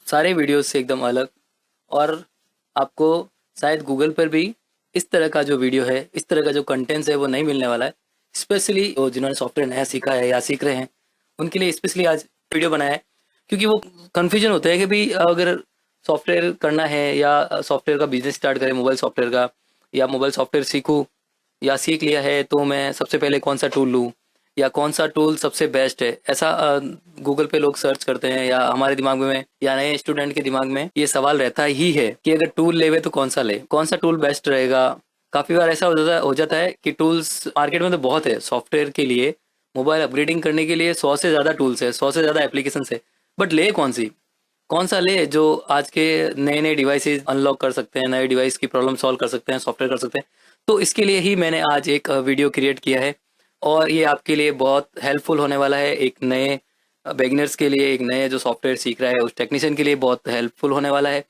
सारे वीडियोस से एकदम अलग। और आपको शायद गूगल पर भी इस तरह का जो वीडियो है, इस तरह का जो कंटेंट्स है वो नहीं मिलने वाला है। स्पेशली वो जिन्होंने सॉफ्टवेयर नया सीखा है या सीख रहे हैं उनके लिए स्पेशली आज वीडियो बनाया है। क्योंकि वो कन्फ्यूजन होता है कि भाई अगर सॉफ्टवेयर करना है या सॉफ्टवेयर का बिजनेस स्टार्ट करें मोबाइल सॉफ्टवेयर का, या मोबाइल सॉफ्टवेयर सीखूं या सीख लिया है तो मैं सबसे पहले कौन सा टूल लूँ या कौन सा टूल सबसे बेस्ट है। ऐसा गूगल पे लोग सर्च करते हैं या हमारे दिमाग में या नए स्टूडेंट के दिमाग में ये सवाल रहता ही है कि अगर टूल लेवे तो कौन सा ले, कौन सा टूल बेस्ट रहेगा। काफी बार ऐसा हो जाता है कि टूल्स मार्केट में तो बहुत है सॉफ्टवेयर के लिए, मोबाइल अपग्रेडिंग करने के लिए 100 से ज्यादा टूल्स है, 100 से ज्यादा एप्लीकेशन है। बट ले कौन सी, कौन सा ले जो आज के नए नए डिवाइसेस अनलॉक कर सकते हैं, नए डिवाइस की प्रॉब्लम सॉल्व कर सकते हैं, सॉफ्टवेयर कर सकते हैं। तो इसके लिए ही मैंने आज एक वीडियो क्रिएट किया है और ये आपके लिए बहुत हेल्पफुल होने वाला है। एक नए बिगिनर्स के लिए, एक नए जो सॉफ्टवेयर सीख रहा है उस टेक्नीशियन के लिए बहुत हेल्पफुल होने वाला है।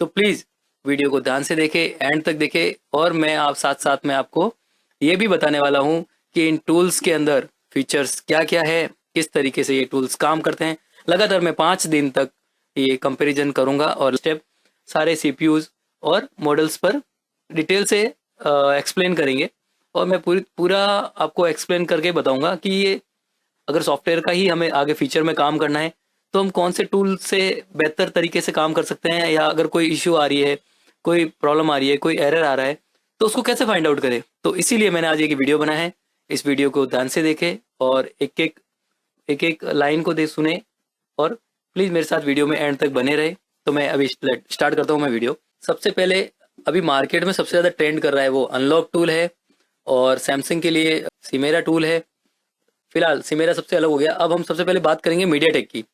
तो प्लीज़ वीडियो को ध्यान से देखें, एंड तक देखें। और मैं आप साथ साथ में आपको ये भी बताने वाला हूँ कि इन टूल्स के अंदर फीचर्स क्या क्या है, किस तरीके से ये टूल्स काम करते हैं। लगातार मैं 5 दिन तक ये कंपैरिजन करूंगा और स्टेप सारे सीपीयूज और मॉडल्स पर डिटेल से एक्सप्लेन करेंगे। और मैं पूरा आपको एक्सप्लेन करके बताऊंगा कि ये अगर सॉफ्टवेयर का ही हमें आगे फ्यूचर में काम करना है तो हम कौन से टूल से बेहतर तरीके से काम कर सकते हैं, या अगर कोई इश्यू आ रही है, कोई प्रॉब्लम आ रही है, कोई एरर आ रहा है तो उसको कैसे फाइंड आउट करें। तो इसीलिए मैंने आज एक वीडियो बनाया है। इस वीडियो को ध्यान से देखें और एक एक लाइन को देख सुने और प्लीज़ मेरे साथ वीडियो में एंड तक बने रहे। तो मैं अभी स्टार्ट करता हूँ मैं वीडियो। सबसे पहले अभी मार्केट में सबसे ज़्यादा ट्रेंड कर रहा है वो अनलॉक टूल है, और सैमसंग के लिए सिमेरा टूल है। फिलहाल सिमेरा सबसे अलग हो गया। अब हम सबसे पहले बात करेंगे मीडियाटेक की।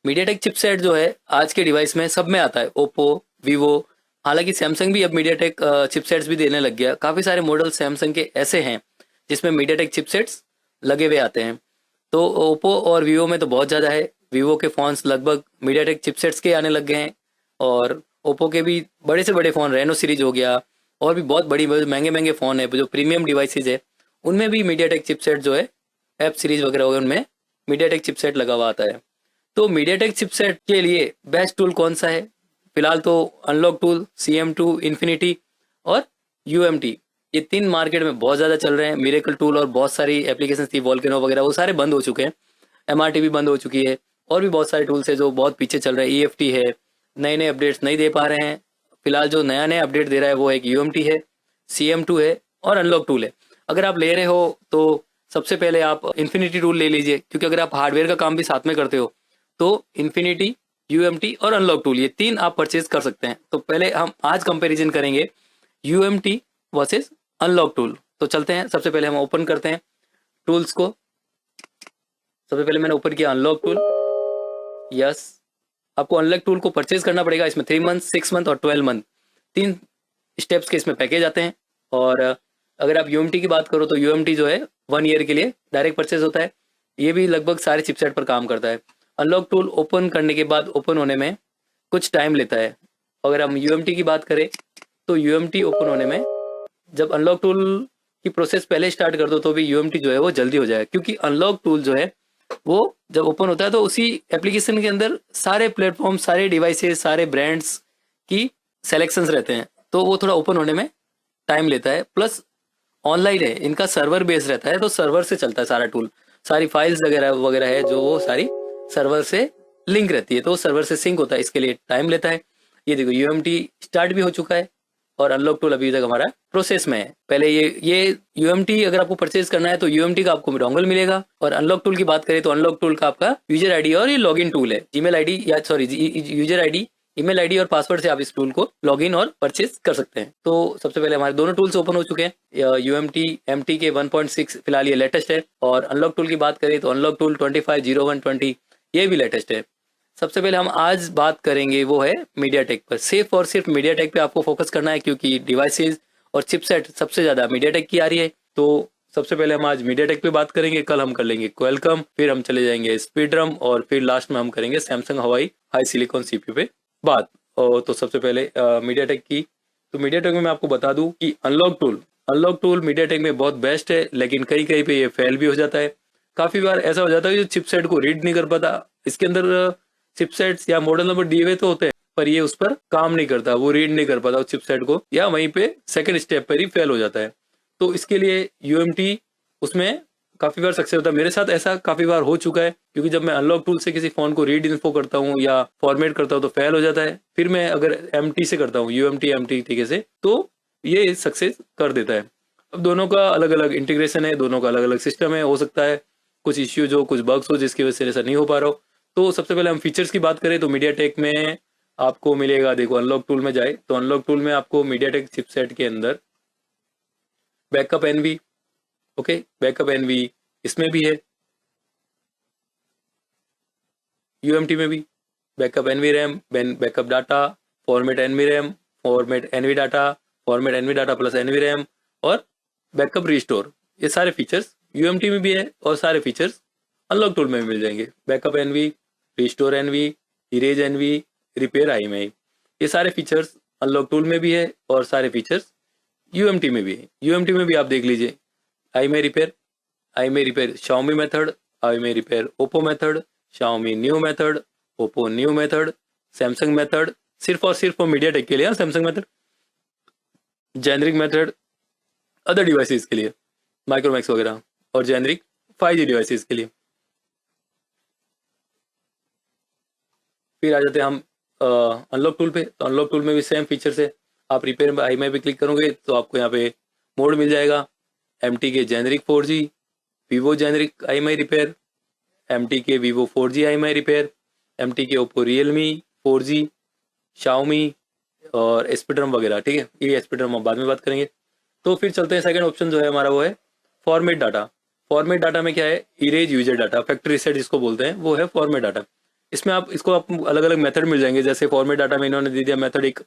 मीडियाटेक चिपसेट जो है आज के डिवाइस में सब में आता है, ओप्पो, वीवो। हालांकि सैमसंग भी अब मीडियाटेक चिपसेट्स भी देने लग गया। काफ़ी सारे मॉडल सैमसंग के ऐसे हैं जिसमें मीडियाटेक चिपसेट्स लगे हुए आते हैं। तो ओप्पो और वीवो में तो बहुत ज़्यादा है। वीवो के फ़ोन्स लगभग मीडियाटेक चिपसेट्स के आने लग गए हैं, और ओप्पो के भी बड़े से बड़े फ़ोन, रेनो सीरीज हो गया, और भी बहुत बड़ी महंगे महंगे फ़ोन है जो प्रीमियम डिवाइसेज है उनमें भी मीडियाटेक चिपसेट जो है, ऐप सीरीज वगैरह हो गए, उनमें मीडियाटेक चिपसेट लगा हुआ आता है। तो मीडियाटेक चिपसेट के लिए बेस्ट टूल कौन सा है? फिलहाल तो अनलॉक टूल, CM2, इन्फिनिटी और UMT, ये 3 मार्केट में बहुत ज़्यादा चल रहे हैं। मिरेकल टूल और बहुत सारी एप्लीकेशन थी, वोल्केनो वगैरह, वो सारे बंद हो चुके हैं। MRT भी बंद हो चुकी है, और भी बहुत सारे टूल्स है जो बहुत पीछे चल रहे हैं। EFT है, नए नए अपडेट्स नहीं दे पा रहे हैं। फिलहाल जो नया नया अपडेट दे रहा है वो एक UMT है, CM2 है और अनलॉक टूल है। अगर आप ले रहे हो तो सबसे पहले आप इन्फिनिटी टूल ले लीजिए, क्योंकि अगर आप हार्डवेयर का काम भी साथ में करते हो तो इन्फिनिटी, UMT और अनलॉक टूल, ये 3 आप परचेज कर सकते हैं। तो पहले हम आज कंपैरिजन करेंगे UMT वर्सेस अनलॉक टूल। तो चलते हैं, सबसे पहले हम ओपन करते हैं टूल्स को। सबसे पहले मैंने ओपन किया अनलॉक टूल। यस, आपको अनलॉक टूल को परचेज करना पड़ेगा। इसमें 3 मंथ, 6 मंथ और 12 मंथ, 3 स्टेप्स के इसमें पैकेज आते हैं। और अगर आप UMT की बात करो तो UMT जो है 1 ईयर के लिए डायरेक्ट परचेज होता है। ये भी लगभग सारे चिपसेट पर काम करता है। अनलॉक टूल ओपन करने के बाद ओपन होने में कुछ टाइम लेता है। अगर हम UMT की बात करें तो UMT ओपन होने में, जब अनलॉक टूल की प्रोसेस पहले स्टार्ट कर दो तो भी UMT जो है वो जल्दी हो जाएगा, क्योंकि अनलॉक टूल जो है वो जब ओपन होता है तो उसी एप्लीकेशन के अंदर सारे प्लेटफॉर्म, सारे डिवाइसेस, सारे ब्रांड्स की सेलेक्शंस रहते हैं, तो वो थोड़ा ओपन होने में टाइम लेता है। प्लस ऑनलाइन है, इनका सर्वर बेस रहता है, तो सर्वर से चलता है सारा टूल। सारी फाइल्स वगैरह वगैरह है जो वो सारी सर्वर से लिंक रहती है, तो सर्वर से सिंक होता है, इसके लिए टाइम लेता है। ये देखो UMT स्टार्ट भी हो चुका है और अनलॉक टूल अभी तक हमारा प्रोसेस में है। पहले ये UMT अगर आपको परचेज करना है तो UMT का आपको डोंगल मिलेगा, और अनलॉक टूल की बात करें तो अनलॉक टूल का आपका यूजर आईडी और ये लॉगिन टूल है। जीमेल आईडी या sorry user ID, email ID और पासवर्ड से आप इस टूल को लॉगिन और परचेज कर सकते हैं। तो सबसे पहले हमारे दोनों टूल्स ओपन हो चुके हैं। UMT MT के 1.6 फिलहाल ये लेटेस्ट है, और अनलॉक टूल की बात करें तो अनलॉक टूल 250120 ये भी लेटेस्ट है। सबसे पहले हम आज बात करेंगे वो है मीडियाटेक पर। सिर्फ और सिर्फ मीडियाटेक पे आपको फोकस करना है, क्योंकि डिवाइसेस और चिपसेट सबसे ज्यादा मीडियाटेक की आ रही है। तो सबसे पहले हम आज मीडियाटेक पे बात करेंगे, कल हम कर लेंगे क्वेलकम, फिर हम चले जाएंगे स्पीडरम, और फिर लास्ट में हम करेंगे सैमसंग हवाई हाई सिलिकॉन CPU पे बात। तो सबसे पहले मीडियाटेक की, तो मीडियाटेक में मैं आपको बता दूं कि अनलॉक टूल मीडियाटेक में बहुत बेस्ट है, लेकिन कहीं कहीं पे ये फेल भी हो जाता है। काफी बार ऐसा हो जाता है कि चिपसेट को रीड नहीं कर पाता। इसके अंदर चिपसेट्स या मॉडल नंबर दिए हुए तो होते हैं, पर ये उस पर काम नहीं करता, वो रीड नहीं कर पाता उस चिपसेट को, या वहीं पे सेकंड स्टेप पर ही फेल हो जाता है। तो इसके लिए यूएमटी उसमें काफी बार सक्सेस होता है। मेरे साथ ऐसा काफी बार हो चुका है, क्योंकि जब मैं अनलॉक टूल से किसी फोन को रीड इन्फो करता हूँ या फॉर्मेट करता हूँ तो फेल हो जाता है। फिर मैं अगर एमटी से करता हूँ, यूएमटी एमटी तरीके से, तो ये सक्सेस कर देता है। अब दोनों का अलग अलग इंटीग्रेशन है, दोनों का अलग अलग सिस्टम है, हो सकता है कुछ इश्यूज हो, कुछ बग्स हो जिसकी वजह से ऐसा नहीं हो पा रहा हो। तो सबसे पहले हम फीचर्स की बात करें तो मीडिया टेक में आपको मिलेगा, देखो अनलॉक टूल में जाए तो अनलॉक टूल में आपको मीडिया टेक चिपसेट के अंदर backup NV, okay, backup NV इसमें भी है, यूएमटी में भी backup NV RAM, backup data, format NV RAM, format NV data, format NV data plus NV RAM, और बैकअप रिस्टोर। ये सारे फीचर्स यूएमटी में भी है और सारे फीचर्स अनलॉक टूल में भी मिल जाएंगे। Backup NV, restore NV, erase NV, repair IMEI, ये सारे फीचर्स अनलॉक टूल में भी है और सारे फीचर्स यूएमटी में भी है। यूएमटी में भी आप देख लीजिए, IMEI repair Xiaomi method, IMEI repair Oppo method, Xiaomi new method, Oppo new method, Samsung method, सिर्फ और सिर्फ मीडिया टेक के लिए Samsung method, generic method other devices के लिए, माइक्रोमैक्स वगैरह, और जेनरिक 5G डिवाइसेस के लिए। फिर आ जाते हैं हम अनलॉक टूल पे। तो अनलॉक टूल में भी सेम फीचर्स है। आप रिपेयर में आई पे क्लिक करोगे तो आपको यहाँ पे मोड मिल जाएगा, एमटी के जेनरिक 4G, वीवो जेनरिक आई रिपेयर, एमटी के वीवो 4G आई रिपेयर, एमटी के ओप्पो रियलमी 4G, शाओमी और एस्पेड्रम वगैरह। ठीक है, ये एस्पेड्रम हम बाद में बात करेंगे। तो फिर चलते हैं, सेकंड ऑप्शन जो है हमारा वो है फॉर्मेट डाटा। फॉर्मेट डाटा में क्या है, erase user data, factory reset जिसको बोलते हैं, वो है फॉर्मेट डाटा। इसमें आप इसको आप अलग अलग मेथड मिल जाएंगे। जैसे फॉर्मेट डाटा में इन्होंने दे दिया मेथड एक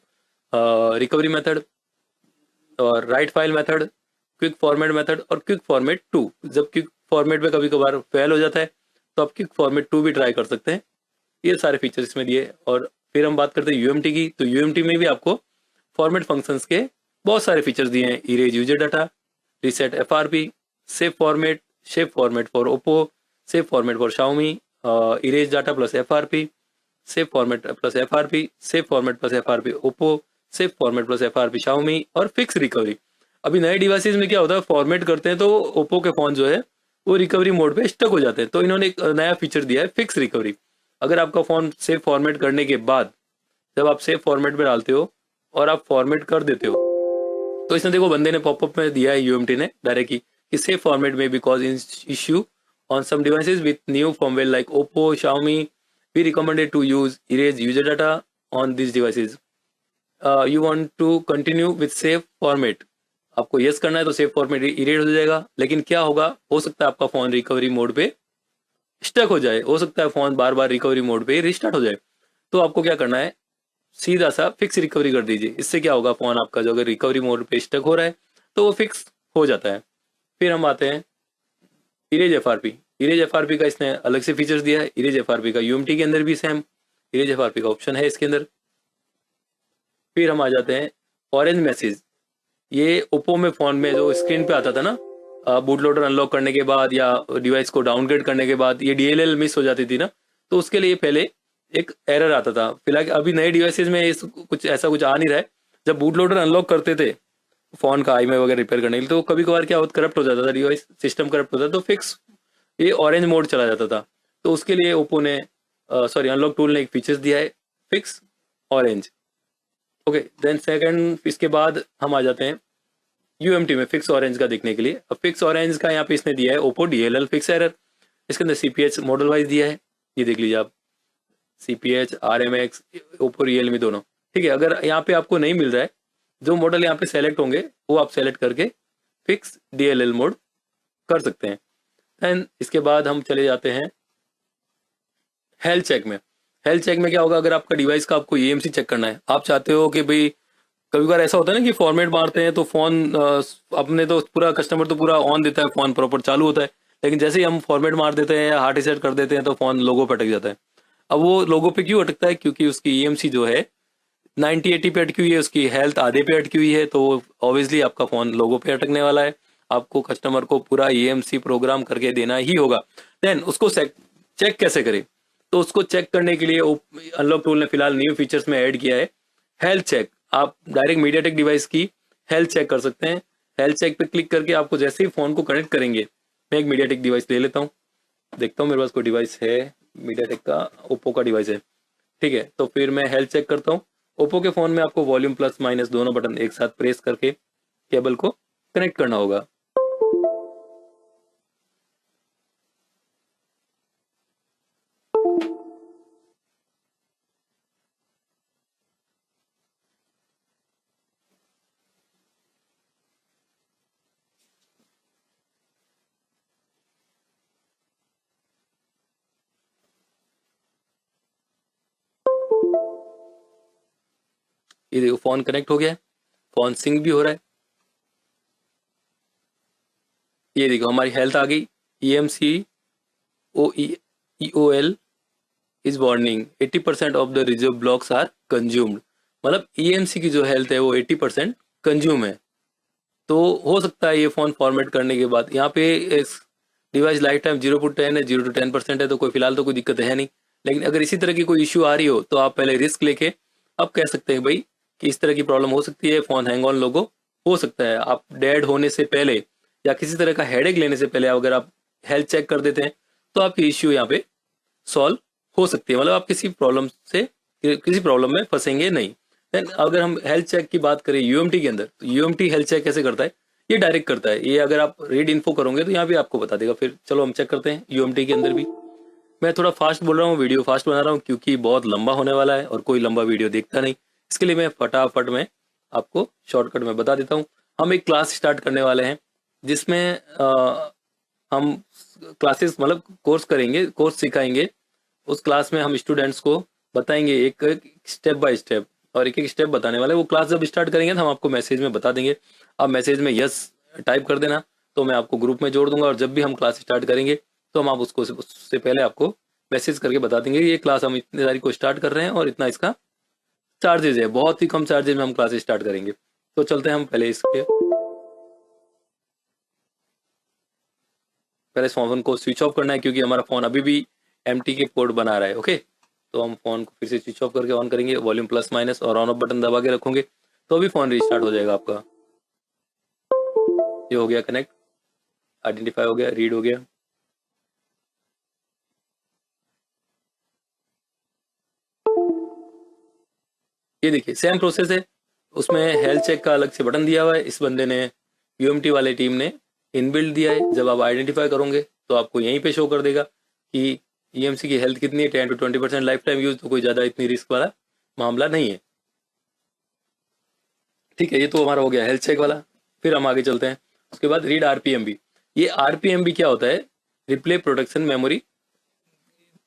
रिकवरी मेथड और write file method, quick format method और क्विक फॉर्मेट 2। जब क्विक फॉर्मेट में कभी कभार फेल हो जाता है तो आप क्विक फॉर्मेट 2 भी ट्राई कर सकते हैं। ये सारे फीचर्स इसमें दिए। और फिर हम बात करते हैं यूएमटी की। तो यूएमटी में भी आपको फॉर्मेट फंक्शंस के बहुत सारे फीचर्स दिए हैं, erase user data, reset FRP, save format for Oppo, save format for Xiaomi, erase data plus FRP, save format plus FRP, save format plus FRP Oppo, save format plus FRP Xiaomi, और fix recovery. अभी नए devices में क्या होता है, format करते हैं तो ओप्पो के फोन जो है वो रिकवरी मोड पे स्टक हो जाते हैं। तो इन्होंने एक नया फीचर दिया है, फिक्स रिकवरी। अगर आपका फोन सेव फॉर्मेट करने के बाद जब आप सेव फॉर्मेट में डालते हो और आप फॉर्मेट कर देते हो, तो इसने देखो बंदे ने पॉपअप में दिया है यूएमटी ने डायरेक्ट कि सेव फॉर्मेट में because in issue on some devices with new firmware like Oppo Xiaomi, we recommended to use erase user data on this devices, you want to continue with save format. आपको yes करना है तो save format erase हो जाएगा। लेकिन क्या होगा, हो सकता है आपका फोन रिकवरी मोड पे स्टक हो जाए, हो सकता है फोन बार बार रिकवरी मोड पे रिस्टार्ट हो जाए। तो आपको क्या करना है, सीधा सा फिक्स रिकवरी कर दीजिए। इससे क्या होगा, फोन आपका जो अगर रिकवरी मोड पे स्टक हो रहा है तो वो फिक्स हो जाता है। फिर हम आते हैं इरेज एफआरपी। इरेज एफआरपी का इसने अलग से फीचर्स दिया है। इरेज एफआरपी का यूएमटी के अंदर भी सेम इरेज एफआरपी का ऑप्शन है इसके अंदर। फिर हम आ जाते हैं ऑरेंज मैसेज। ये ओप्पो में फोन में जो स्क्रीन पे आता था ना, बूट लोडर अनलॉक करने के बाद या डिवाइस को डाउनग्रेड करने के बाद ये डीएलएल मिस हो जाती थी ना, तो उसके लिए पहले एक एरर आता था। फिलहाल अभी नए डिवाइसेज में कुछ ऐसा कुछ आ नहीं रहा है। जब बूट लोडर अनलॉक करते थे फोन का आईएमआई वगैरह रिपेयर करने के लिए, तो कभी कभार क्या होता, करप्ट हो जाता था डिवाइस, सिस्टम करप्ट होता था, तो फिक्स ये ऑरेंज मोड चला जाता था। तो उसके लिए ओप्पो ने अनलॉक टूल ने एक फीचर्स दिया है, fix orange. Okay, then second इसके बाद हम आ जाते हैं यूएमटी में फिक्स ऑरेंज का देखने के लिए। अब फिक्स ऑरेंज का यहाँ पे इसने दिया है ओप्पो डीएलएल फिक्स एरर। इसके अंदर सीपीएच मॉडल वाइज दिया है, ये देख लीजिए आप, सीपीएच, आरएमएक्स, ओप्पो रियलमी दोनों। ठीक है, अगर यहाँ पे आपको नहीं मिल रहा है, जो मॉडल यहाँ पे सेलेक्ट होंगे वो आप सेलेक्ट करके फिक्स डीएलएल मोड कर सकते हैं। एंड इसके बाद हम चले जाते हैं हेल्थ चेक में। हेल्थ चेक में क्या होगा, अगर आपका डिवाइस का आपको ईएमसी चेक करना है, आप चाहते हो कि भाई कभी बार ऐसा होता है ना कि फॉर्मेट मारते हैं तो फोन अपने तो पूरा कस्टमर तो पूरा ऑन देता है, फोन प्रॉपर चालू होता है, लेकिन जैसे ही हम फॉर्मेट मार देते हैं या हार्ड रीसेट कर देते हैं तो फोन लोगो पे अटक जाता है। अब वो लोगो पे क्यों अटकता है, क्योंकि उसकी ईएमसी जो है 90-80 पे अटकी हुई है, उसकी हेल्थ आधे पे अटकी हुई है, तो ऑब्वियसली आपका फोन लोगो पे अटकने वाला है। आपको कस्टमर को पूरा ईएमसी प्रोग्राम करके देना ही होगा। देन उसको चेक कैसे करें, तो उसको चेक करने के लिए अनलॉक टूल ने फिलहाल न्यू फीचर्स में ऐड किया है हेल्थ चेक। आप डायरेक्ट मीडियाटेक डिवाइस की हेल्थ चेक कर सकते हैं। हेल्थ चेक पे क्लिक करके आपको जैसे ही फोन को कनेक्ट करेंगे, मैं एक मीडियाटेक डिवाइस ले लेता हूँ, देखता हूँ मेरे पास कोई डिवाइस है मीडियाटेक का, ओप्पो का डिवाइस है, ठीक है। तो फिर मैं हेल्थ चेक करता हूँ। ओप्पो के फोन में आपको वॉल्यूम प्लस माइनस दोनों बटन एक साथ प्रेस करके केबल को कनेक्ट करना होगा। ये देखो फोन कनेक्ट हो गया है, फोन सिंक भी हो रहा है। ये देखो हमारी हेल्थ आ गई, EMCOEOL is warning 80% of the reserve blocks are consumed. मतलब EMC की जो हेल्थ है वो 80% कंज्यूम है। तो हो सकता है ये फोन फॉर्मेट करने के बाद, यहाँ पे इस डिवाइस लाइफ टाइम 0 to 10 है, 0 to 10% है, तो कोई फिलहाल तो कोई दिक्कत है नहीं। लेकिन अगर इसी तरह की कोई इश्यू आ रही हो तो आप पहले रिस्क लेके अब कह सकते हैं भाई कि इस तरह की प्रॉब्लम हो सकती है, फोन हैंग ऑन लोगो हो सकता है। आप डेड होने से पहले या किसी तरह का हेडेक लेने से पहले अगर आप हेल्थ चेक कर देते हैं तो आपकी इश्यू यहाँ पे सॉल्व हो सकती है। मतलब आप किसी प्रॉब्लम में फंसेंगे नहीं। देन अगर हम हेल्थ चेक की बात करें यूएमटी के अंदर, तो यूएमटी हेल्थ चेक कैसे करता है, ये डायरेक्ट करता है। ये अगर आप रीड इन्फो करोगे तो यहाँ भी आपको बता देगा। फिर चलो हम चेक करते हैं यूएमटी के अंदर भी। मैं थोड़ा फास्ट बोल रहा हूँ, वीडियो फास्ट बना रहा हूँ क्योंकि बहुत लंबा होने वाला है और कोई लंबा वीडियो देखता नहीं, इसके लिए मैं फटाफट में आपको शॉर्टकट में बता देता हूँ। हम एक क्लास स्टार्ट करने वाले हैं जिसमें हम क्लासेस मतलब कोर्स करेंगे, कोर्स सिखाएंगे। उस क्लास में हम स्टूडेंट्स को बताएंगे एक स्टेप बाय स्टेप, और एक एक स्टेप बताने वाले। वो क्लास जब स्टार्ट करेंगे तो हम आपको मैसेज में बता देंगे। आप मैसेज में यस टाइप कर देना तो मैं आपको ग्रुप में जोड़ दूंगा, और जब भी हम क्लास स्टार्ट करेंगे तो हम आप उसको उससे पहले आपको मैसेज करके बता देंगे ये क्लास हम इतनी तारीख को स्टार्ट कर रहे हैं और इतना इसका चार्जेस है। बहुत ही कम चार्जेस में हम क्लास स्टार्ट करेंगे। तो चलते हैं हम पहले इस फोन को स्विच ऑफ करना है क्योंकि हमारा फोन अभी भी एमटी के पोर्ट बना रहा है। ओके, तो हम फोन को फिर से स्विच ऑफ करके ऑन करेंगे, वॉल्यूम प्लस माइनस और ऑन ऑफ बटन दबा के रखोगे तो अभी फोन रिस्टार्ट हो जाएगा आपका। ये हो गया कनेक्ट, आइडेंटिफाई हो गया, रीड हो गया। ये देखिए सेम प्रोसेस है, उसमें हेल्थ चेक का अलग से बटन दिया हुआ है। इस बंदे ने यूएमटी वाले टीम ने इनबिल्ट दिया है। जब आप आइडेंटिफाई करोगे तो आपको यहीं पे शो कर देगा कि ईएमसी की हेल्थ कितनी है, 10 to 20% लाइफ टाइम यूज, तो कोई ज्यादा इतनी रिस्क वाला मामला नहीं है। ठीक है, ये तो हमारा हो गया हेल्थ चेक वाला। फिर हम आगे चलते हैं। उसके बाद रीड आरपीएमबी। ये आरपीएमबी क्या होता है, रिप्ले प्रोटेक्शन मेमोरी,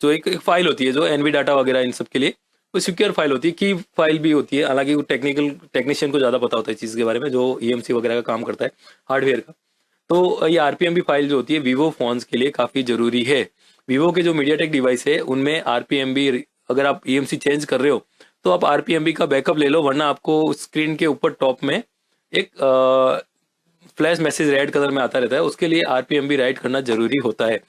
जो एक फाइल होती है जो एनवी डाटा वगैरह इन सब के लिए वो सिक्योर फाइल होती है, की फाइल भी होती है। हालांकि वो टेक्नीशियन को ज्यादा पता होता है चीज के बारे में, जो ईएमसी वगैरह का काम करता है हार्डवेयर का। तो ये आरपीएमबी फाइल जो होती है वीवो फोन्स के लिए काफी जरूरी है। वीवो के जो मीडियाटेक डिवाइस है उनमें आरपीएमबी, अगर आप ईएमसी चेंज कर रहे हो तो आप आरपीएमबी का बैकअप ले लो, वरना आपको स्क्रीन के ऊपर टॉप में एक फ्लैश मैसेज रेड कलर में आता रहता है, उसके लिए आरपीएमबी राइट करना जरूरी होता है।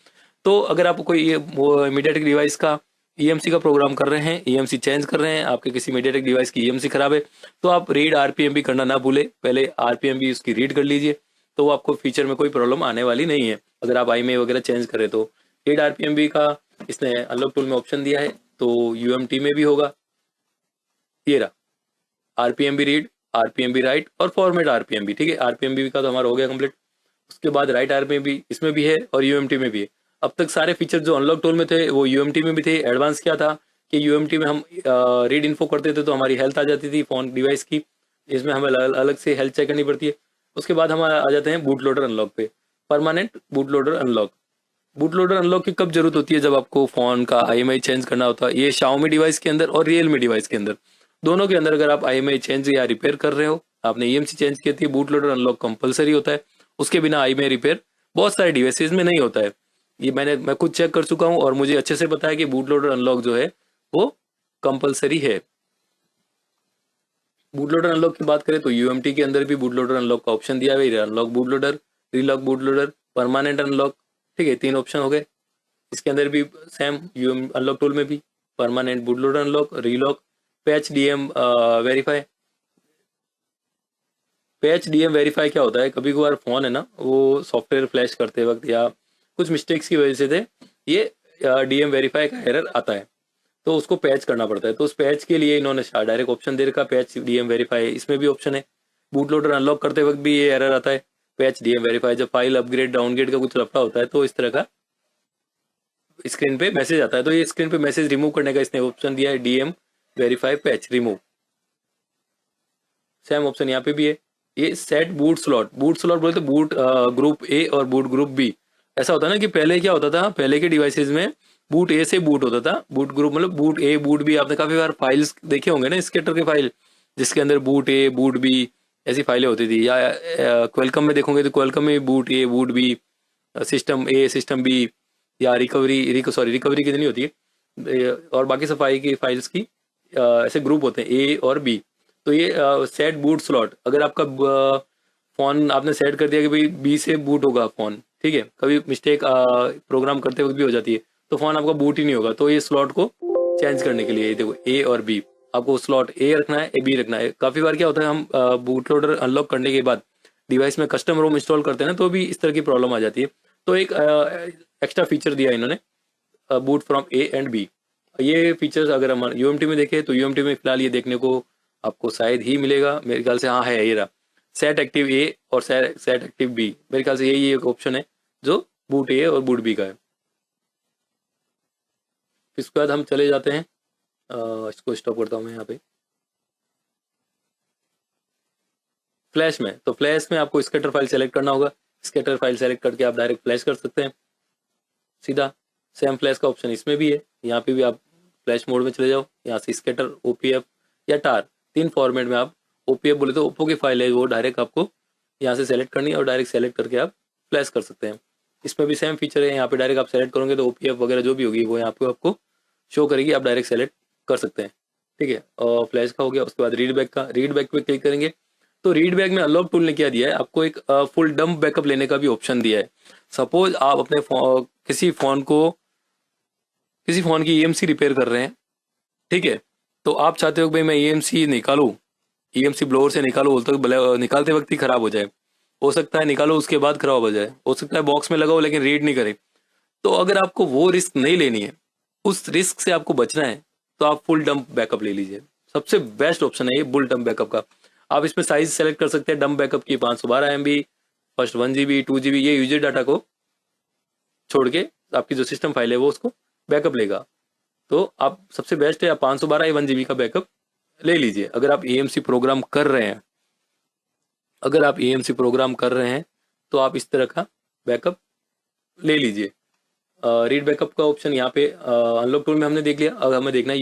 तो अगर आप कोई मीडियाटेक डिवाइस का ईएमसी का प्रोग्राम कर रहे हैं, ईएमसी चेंज कर रहे हैं, आपके किसी मीडियाटेक डिवाइस की ईएमसी खराब है, तो आप रीड आरपीएमबी करना ना भूले। पहले आरपीएमबी उसकी रीड कर लीजिए, तो आपको फीचर में कोई प्रॉब्लम आने वाली नहीं है अगर आप आईएमआई वगैरह चेंज करें तो। रीड आरपीएमबी का इसने अनलॉक टूल में ऑप्शन दिया है, तो यूएमटी में भी होगा। ये रहा आरपीएमबी रीड, आरपीएमबी राइट और फॉर्मेट आरपीएमबी। ठीक है, आरपीएमबी का तो हमारा हो गया कंप्लीट। उसके बाद राइट आरपीएमबी इसमें भी है और यूएमटी में भी है। अब तक सारे फीचर जो अनलॉक टूल में थे वो यूएमटी में भी थे। एडवांस क्या था कि यूएमटी में हम रीड इन्फो करते थे तो हमारी हेल्थ आ जाती थी फोन डिवाइस की, इसमें हमें अलग से हेल्थ चेक करनी पड़ती है। उसके बाद हम आ जाते हैं बूट लोडर अनलॉक पे, permanent boot loader unlock. Boot loader unlock की कब जरूरत होती है, जब आपको फोन का आईएमआई चेंज करना होता है। ये शाओमी डिवाइस के अंदर और रियलमी डिवाइस के अंदर, दोनों के अंदर अगर आप आईएमआई चेंज या रिपेयर कर रहे हो, आपने ईएमसी चेंज की थी, बूट लोडर अनलॉक कंपलसरी होता है। उसके बिना आईएमआई रिपेयर बहुत सारे डिवाइसेज में नहीं होता है। ये मैं खुद चेक कर चुका हूँ और मुझे अच्छे से पता है कि बूट लोडर अनलॉक जो है वो कंपलसरी है। बूट लोडर अनलॉक की बात करें तो यूएमटी के अंदर भी बूट लोडर अनलॉक का ऑप्शन दिया हुआ है, unlock boot loader, relock boot loader, permanent unlock. ठीक है, 3 ऑप्शन हो गए। इसके अंदर भी सेम यूएम अनलॉक टूल में भी permanent boot loader unlock, relock, patch DM verify. Patch DM verify क्या होता है, कभी कभार फोन है ना वो सॉफ्टवेयर फ्लैश करते वक्त या कुछ मिस्टेक्स की वजह से थे ये डीएम वेरीफाई का एरर आता है, तो उसको पैच करना पड़ता है। तो उस पैच के लिए इन्होंने डायरेक्ट ऑप्शन दे रखा पैच डीएम वेरीफाई, इसमें भी ऑप्शन है। बूट लोडर अनलॉक करते वक्त भी ये एरर आता है पैच डीएम वेरीफाई। जब फाइल अपग्रेड डाउनग्रेड का कुछ लफड़ा होता है तो इस तरह का स्क्रीन पे मैसेज आता है। तो ये स्क्रीन पे मैसेज रिमूव करने का इसने ऑप्शन दिया है DM verify patch remove. Same option यहाँ पे भी है। ये set boot slot, boot slot बोलते बूट ग्रुप ए और बूट ग्रुप बी। ऐसा होता है ना कि पहले क्या होता था, पहले के डिवाइसेस में बूट ए से बूट होता था, बूट ग्रुप मतलब बूट ए बूट बी। आपने काफी बार फाइल्स देखे होंगे ना स्केटर के फाइल, जिसके अंदर बूट ए बूट बी ऐसी फाइलें होती थी। या क्वेलकम में देखोगे तो क्वेलकम में बूट ए बूट बी, सिस्टम ए सिस्टम बी, या रिकवरी की तो नहीं होती है, और बाकी सफाई की फाइल्स की ऐसे ग्रुप होते हैं ए और बी। तो ये सेट बूट स्लॉट, अगर आपका फोन आपने सेट कर दिया कि भाई बी से बूट होगा फोन, ठीक है, कभी मिस्टेक प्रोग्राम करते वक्त भी हो जाती है तो फोन आपका बूट ही नहीं होगा। तो ये स्लॉट को चेंज करने के लिए देखो ए और बी, आपको स्लॉट ए रखना है, ए बी रखना है। काफी बार क्या होता है हम बूट लोडर अनलॉक करने के बाद डिवाइस में कस्टम रोम इंस्टॉल करते हैं ना, तो भी इस तरह की प्रॉब्लम आ जाती है। तो एक एक्स्ट्रा फीचर दिया इन्होंने boot from A and B. ये फीचर्स अगर हम यूएमटी में देखें तो यूएमटी में फिलहाल ये देखने को आपको शायद ही मिलेगा, मेरे ख्याल से हाँ है, ये रहा सेट एक्टिव ए और सेट एक्टिव बी। मेरे ख्याल से यही एक ऑप्शन है जो बूट ए और बूट बी का है। इसके बाद हम चले जाते हैं, इसको स्टॉप करता हूँ मैं यहाँ पे, फ्लैश में। तो फ्लैश में आपको स्केटर फाइल सेलेक्ट करना होगा, स्केटर फाइल सेलेक्ट करके आप डायरेक्ट फ्लैश कर सकते हैं सीधा। सेम फ्लैश का ऑप्शन इसमें भी है, यहाँ पे भी आप फ्लैश मोड में चले जाओ, यहाँ से स्केटर ओपीएफ या टार, तीन फॉर्मेट में आप, ओपीएफ बोले तो ओप्पो की फाइल है वो डायरेक्ट आपको यहाँ से सेलेक्ट करनी है और डायरेक्ट सेलेक्ट करके आप फ्लैश कर सकते हैं। इसमें भी सेम फीचर है, यहाँ पे डायरेक्ट आप सेलेक्ट करोगे तो ओपीएफ वगैरह जो भी होगी वो यहाँ पे आपको शो करेगी, आप डायरेक्ट सेलेक्ट कर सकते हैं, ठीक है। और फ्लैश का हो गया। उसके बाद रीड बैक का, रीड बैक पे क्लिक करेंगे तो रीड बैक में अनलॉक टूल ने क्या दिया है, आपको एक फुल डंप बैकअप लेने का भी ऑप्शन दिया है। सपोज आप अपने किसी फोन की ईएमसी रिपेयर कर रहे हैं, ठीक है, तो आप चाहते हो कि भाई मैं ईएमसी निकालूं, ईएमसी ब्लोअर से निकालो, तो निकालते वक्त ही खराब हो जाए, हो सकता है निकालो उसके बाद खराब हो जाए, हो सकता है बॉक्स में लगाओ लेकिन रीड नहीं करे। तो अगर आपको वो रिस्क नहीं लेनी है, उस रिस्क से आपको बचना है, तो आप फुल डंप बैकअप ले लीजिए। सबसे बेस्ट ऑप्शन है ये फुल डंप बैकअप का। आप इसमें साइज सेलेक्ट कर सकते हैं डंप बैकअप की, 512 MB, फर्स्ट 1 GB 2 GB, ये यूजर डाटा को छोड़ के आपकी जो सिस्टम फाइल है वो उसको बैकअप लेगा। तो आप सबसे बेस्ट है आप 512 या 1 GB का बैकअप ले लीजिए। अगर आप एएमसी प्रोग्राम कर रहे हैं, तो आप इस तरह का बैकअप ले लीजिए। रीड बैकअप का ऑप्शन यहाँ पे अनलॉक टूल में हमने देख लिया। अगर हमें देखना है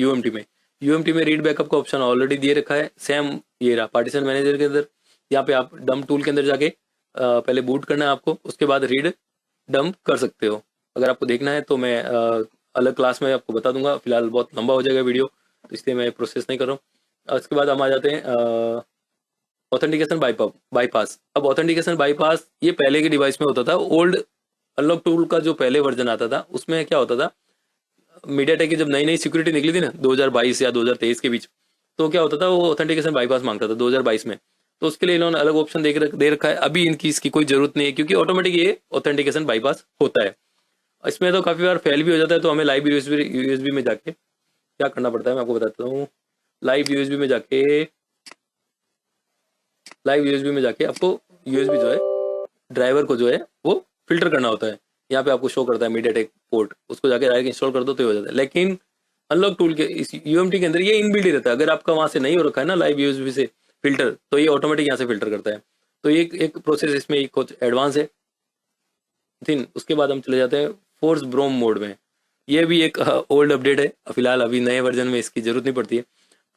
यूएमटी में रीड बैकअप का ऑप्शन ऑलरेडी दिए रखा है, सेम ये रहा पार्टीशन मैनेजर के अंदर। यहाँ पे आप डंप टूल के अंदर जाके पहले बूट करना है आपको, उसके बाद रीड डंप कर सकते हो। अगर आपको देखना है तो मैं अलग क्लास में आपको बता दूंगा, फिलहाल बहुत लंबा हो जाएगा वीडियो तो इसलिए मैं प्रोसेस नहीं कर रहा हूँ। उसके बाद हम आ जाते हैं ऑथेंटिकेशन बाईपास। अब ऑथेंटिकेशन बाईपास ये पहले के डिवाइस में होता था, ओल्ड अनलॉक टूल का जो पहले वर्जन आता था उसमें क्या होता था, मीडियाटेक की जब नई नई सिक्योरिटी निकली थी ना 2022 या 2023 के बीच, तो क्या होता था वो ऑथेंटिकेशन बाईपास मांगता था 2022 में। तो उसके लिए इन्होंने अलग ऑप्शन दे रखा है। अभी इनकी इसकी कोई जरूरत नहीं है क्योंकि ऑटोमेटिक ये ऑथेंटिकेशन बाईपास होता है। इसमें तो काफी बार फेल भी हो जाता है, तो हमें लाइव यूएसबी में जाके क्या करना पड़ता है मैं आपको बताता हूँ। लाइव यूएसबी में जाके आपको यूएसबी जो है ड्राइवर को जो है वो फिल्टर करना होता है। यहाँ पे आपको शो करता है मीडियाटेक पोर्ट, उसको जाके डायरेक्ट इंस्टॉल कर दो तो हो जाता है। लेकिन अनलॉक टूल के इस यूएमटी के अंदर ये इनबिल्ट ही रहता है। अगर आपका वहां से नहीं हो रखा है ना लाइव यूएसबी से फिल्टर, तो ये ऑटोमेटिक यहाँ से फिल्टर करता है। तो ये एक प्रोसेस इसमें कुछ एडवांस है। उसके बाद हम चले जाते हैं फोर्स ब्रोम मोड में। ये भी एक ओल्ड अपडेट है, फिलहाल अभी नए वर्जन में इसकी जरूरत नहीं पड़ती है।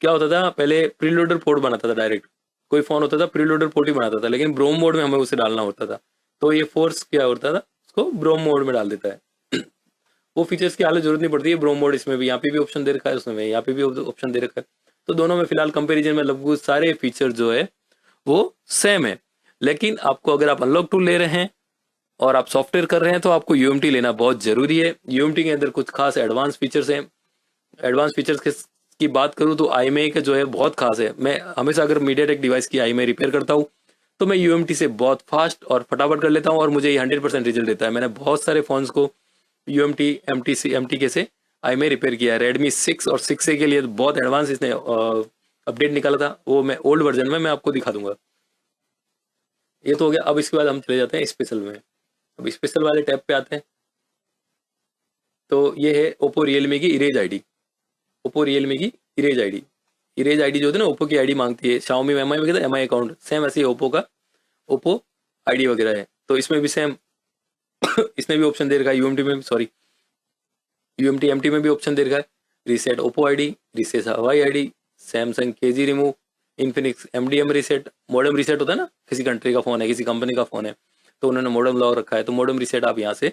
क्या होता था पहले प्रीलोडर पोर्ट बनाता था, डायरेक्ट कोई फोन होता था प्रीलोडर पोर्ट ही बनाता था, लेकिन ब्रोम मोड में हमें उसे डालना होता था। तो ये फोर्स क्या होता था, उसको ब्रोम मोड में डाल देता है। वो फीचर्स की हालत जरूरत नहीं पड़ती है। ब्रोम मोड इसमें भी, यहाँ पे भी ऑप्शन दे रखा है, उसमें यहाँ पे भी ऑप्शन दे रखा है। तो दोनों में फिलहाल कंपेरिजन में लगभग सारे फीचर जो है वो सेम है। लेकिन आपको अगर आप अनलॉक टूल ले रहे हैं और आप सॉफ्टवेयर कर रहे हैं तो आपको यूएमटी लेना बहुत ज़रूरी है। यूएमटी के अंदर कुछ खास एडवांस फीचर्स हैं। एडवांस फीचर्स की बात करूं तो आई का जो है बहुत खास है। मैं हमेशा अगर मीडियाटेक डिवाइस की आई रिपेयर करता हूं तो मैं यूएमटी से बहुत फास्ट और फटाफट कर लेता हूं और मुझे ये 100% रिजल्ट देता है। मैंने बहुत सारे फोन्स को यूएमटी एम टी के से आई रिपेयर किया है। रेडमी 6 और 6A के लिए बहुत एडवांस इसने अपडेट निकाला था, वो मैं ओल्ड वर्जन में मैं आपको दिखा दूंगा। ये तो हो गया। अब इसके बाद हम चले जाते हैं स्पेशल में। अब स्पेशल वाले टैब पे आते हैं तो ये है ओप्पो रियलमी की इरेज आईडी। ओप्पो रियलमी की इरेज आईडी। इरेज आईडी जो होती है ना, ओप्पो की आईडी मांगती है। शाओमी में एमआई में कहते हैं एमआई अकाउंट, सेम ऐसे ही ओप्पो का ओप्पो आईडी वगैरह है। तो इसमें भी सेम इसने भी ऑप्शन दे रखा है। यूएमटी में, सॉरी, यूएमटी एमटी में भी ऑप्शन दे रखा है। रीसेट ओप्पो आईडी, रीसेट हवाई ID, Samsung KG remove, Infinix MDM reset. Modem reset होता है ना, किसी कंट्री का फोन है, किसी कंपनी का फोन है तो उन्होंने मॉडर्म लॉक रखा है तो मॉडर्म रीसेट आप यहाँ से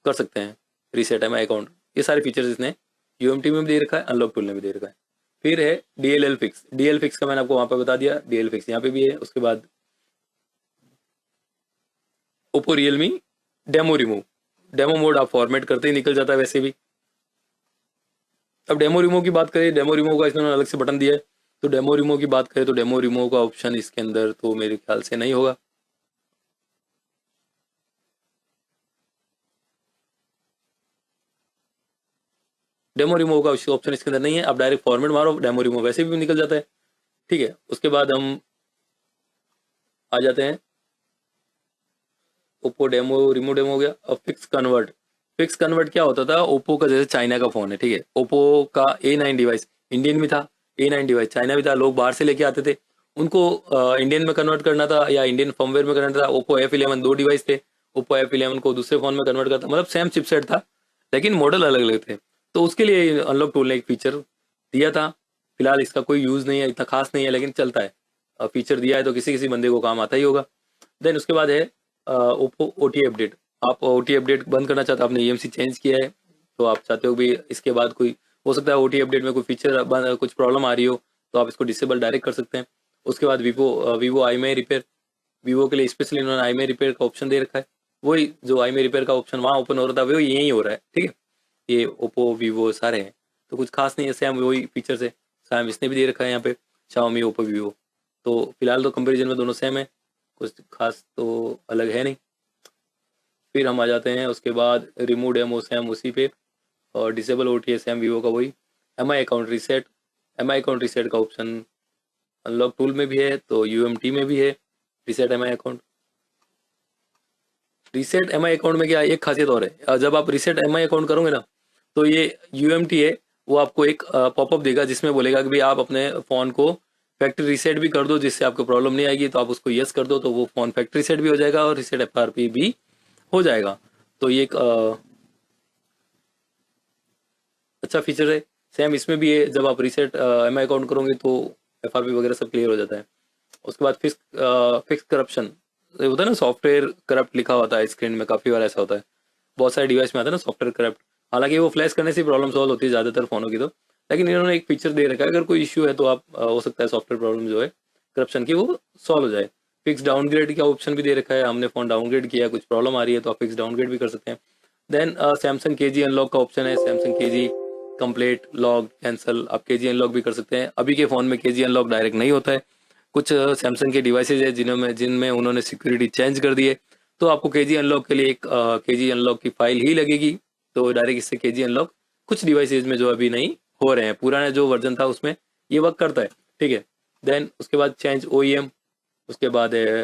कर सकते हैं। रीसेट एमआई अकाउंट, ये सारे फीचर्स इसने यूएमटी में भी दे रखा है, अनलॉक टूल में भी दे रखा है। फिर है डीएलएल फिक्स। डीएल फिक्स का मैंने आपको वहां पर बता दिया, डीएल फिक्स यहाँ पे भी है। उसके बाद Oppo Realme demo remove. Demo mode आप फॉर्मेट करते ही निकल जाता है वैसे भी। अब डेमो रिमूव की बात करें, डेमो रिमूव का इसने अलग से बटन दिया है। तो डेमो रिमूव की बात करें तो डेमो रिमूव का ऑप्शन इसके अंदर तो मेरे ख्याल से नहीं होगा। डेमो रिमूव का ऑप्शन इसके अंदर नहीं है। आप डायरेक्ट फॉर्मेट मारो, डेमो रिमूव वैसे भी निकल जाता है। ठीक है। उसके बाद हम आ जाते हैं, ओप्पो डेमो रिमूव डेमो हो गया। अब फिक्स कन्वर्ट। फिक्स कन्वर्ट क्या होता था, ओप्पो का जैसे चाइना का फोन है, ठीक है, ओप्पो का A9 डिवाइस इंडियन में था, A9 डिवाइस चाइना में था, लोग बाहर से लेके आते थे, उनको इंडियन में कन्वर्ट करना था या इंडियन फर्मवेयर में करना था। ओप्पो F11 दो डिवाइस थे, ओप्पो F11 को दूसरे फोन में कन्वर्ट करता, मतलब सेम चिपसेट था लेकिन मॉडल अलग अलग थे। तो उसके लिए अनलॉक टूल ने एक फीचर दिया था। फिलहाल इसका कोई यूज नहीं है, इतना खास नहीं है, लेकिन चलता है। फीचर दिया है तो किसी किसी बंदे को काम आता ही होगा। देन उसके बाद है ओप्पो ओटी अपडेट। आप ओटी अपडेट बंद करना चाहते हो, आपने ईएमसी चेंज किया है तो आप चाहते हो भी इसके बाद कोई, हो सकता है ओटी अपडेट में कोई फीचर कुछ प्रॉब्लम आ रही हो तो आप इसको डिसेबल डायरेक्ट कर सकते हैं। उसके बाद वीवो आई में रिपेयर। वीवो के लिए स्पेशली इन्होंने आई में रिपेयर का ऑप्शन दे रखा है। वही जो आई में रिपेयर का ऑप्शन वहाँ ओपन हो रहा था वो यही हो रहा है। ठीक है, ये ओप्पो वीवो सारे हैं तो कुछ खास नहीं है, सेम वही फीचर्स है। सेम इसने भी दे रखा है यहाँ पे, शाओमी ओप्पो वीवो। तो फिलहाल तो कंपेरिजन में दोनों सेम है, कुछ खास तो अलग है नहीं। फिर हम आ जाते हैं उसके बाद रिमूव डेमो, सेम उसी पे, और डिसेबल ओटीए सेम वीवो का वही। MI account reset. MI account reset का ऑप्शन अनलॉक टूल में भी है तो यूएमटी में भी है, reset MI account. Reset MI account में क्या एक खासियत और है, जब आप रीसेट एमआई अकाउंट करोगे ना तो ये यूएमटी है वो आपको एक पॉपअप देगा जिसमें बोलेगा कि भाई आप अपने फ़ोन को फैक्ट्री रीसेट भी कर दो जिससे आपको प्रॉब्लम नहीं आएगी। तो आप उसको यस कर दो तो वो फ़ोन फैक्ट्री रीसेट भी हो जाएगा और रीसेट एफआरपी भी हो जाएगा। तो ये एक अच्छा फीचर है। सेम इसमें भी है, जब आप रीसेट एमआई अकाउंट करोगे तो एफआरपी वगैरह सब क्लियर हो जाता है। उसके बाद फिक्स करप्शन होता है ना, सॉफ्टवेयर करप्ट लिखा होता है स्क्रीन में, काफ़ी बार ऐसा होता है, बहुत सारे डिवाइस में आता है ना सॉफ्टवेयर करप्ट। हालांकि वो फ्लैश करने से प्रॉब्लम सॉल्व होती है ज़्यादातर फ़ोनों की तो, लेकिन इन्होंने एक फीचर दे रखा है अगर कोई इश्यू है तो आप हो सकता है सॉफ्टवेयर प्रॉब्लम जो है करप्शन की वो सॉल्व हो जाए। फिक्स डाउनग्रेड का ऑप्शन भी दे रखा है, हमने फ़ोन डाउनग्रेड किया, कुछ प्रॉब्लम आ रही है तो आप फिक्स डाउनग्रेड भी कर सकते हैं। देन सैमसंग केजी अनलॉक का ऑप्शन है, Samsung KG complete lock cancel, आप केजी अनलॉक भी कर सकते हैं। अभी के फ़ोन में केजी अनलॉक डायरेक्ट नहीं होता है, कुछ सैमसंग के डिवाइसेज है जिनमें उन्होंने सिक्योरिटी चेंज कर दी है तो आपको केजी अनलॉक के लिए एक केजी अनलॉक की फाइल ही लगेगी। तो डायरेक्ट इससे केजी अनलॉक कुछ डिवाइसेज में जो अभी नहीं हो रहे हैं, पुराना जो वर्जन था उसमें ये वर्क करता है। ठीक है। देन उसके बाद चेंज ओईएम। उसके बाद है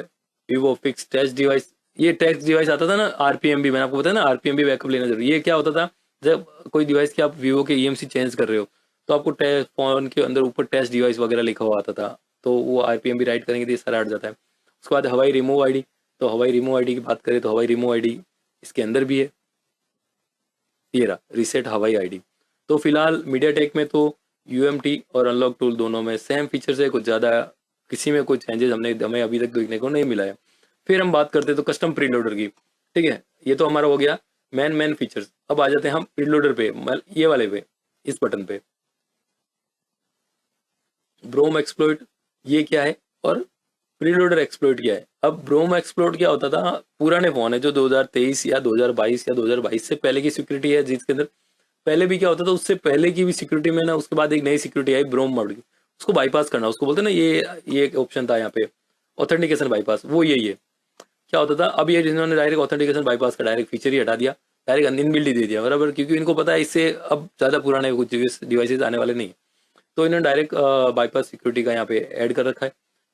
वीवो फिक्स टेस्ट डिवाइस। ये टेस्ट डिवाइस आता था ना आरपीएम भी, मैंने आपको बताया ना आरपीएम भी बैकअप लेना जरूरी। ये क्या होता था, जब कोई डिवाइस की आप वीवो के ईएमसी चेंज कर रहे हो तो आपको फोन के अंदर ऊपर टेस्ट डिवाइस वगैरह लिखा हुआ आता था, तो वो आरपीएम भी राइट करेंगे तो ये सारा हट जाता है। उसके बाद हवाई रिमूव आईडी। तो हवाई रिमूव आईडी की बात करें तो हवाई रिमूव आईडी इसके अंदर भी है, ये रहा रीसेट हवाई आईडी। तो फिलहाल मीडियाटेक में तो यूएमटी और अनलॉक टूल दोनों में सेम फीचर्स है, कुछ ज़्यादा किसी में कोई चेंजेस हमें अभी तक देखने को नहीं मिला है। फिर हम बात करते हैं तो कस्टम प्रीलोडर की। ठीक है, ये तो हमारा हो गया मेन फीचर्स। अब आ जाते हैं हम प्रीलोडर पे, ये वाले पे, इस बटन पे ब्रोम एक्सप्लोइट। ये क्या है और प्रीलोडर एक्सप्लोइट क्या है? अब ब्रोम एक्सप्लोइट क्या होता था, पुराने फोन है जो 2023 या 2022 या 2022 से पहले की सिक्योरिटी है, जिसके अंदर पहले भी क्या होता था, उससे पहले की भी सिक्योरिटी में ना, उसके बाद एक नई सिक्योरिटी आई ब्रोम मोड की, उसको बाईपास करना, उसको बोलते हैं ना, ये एक ऑप्शन था यहाँ पे, ऑथेंटिकेशन बाईपास, वो यही है। क्या होता था, अब ये जिन्होंने डायरेक्ट ऑथेंटिकेशन बाईपास का डायरेक्ट फीचर ही हटा दिया, डायरेक्ट इनबिल्ट ही दे दिया बराबर, क्योंकि इनको पता है इससे अब ज्यादा पुराने कुछ डिवाइसेस आने वाले नहीं, तो इन्होंने डायरेक्ट बाईपास सिक्योरिटी का यहाँ पे ऐड कर रखा है।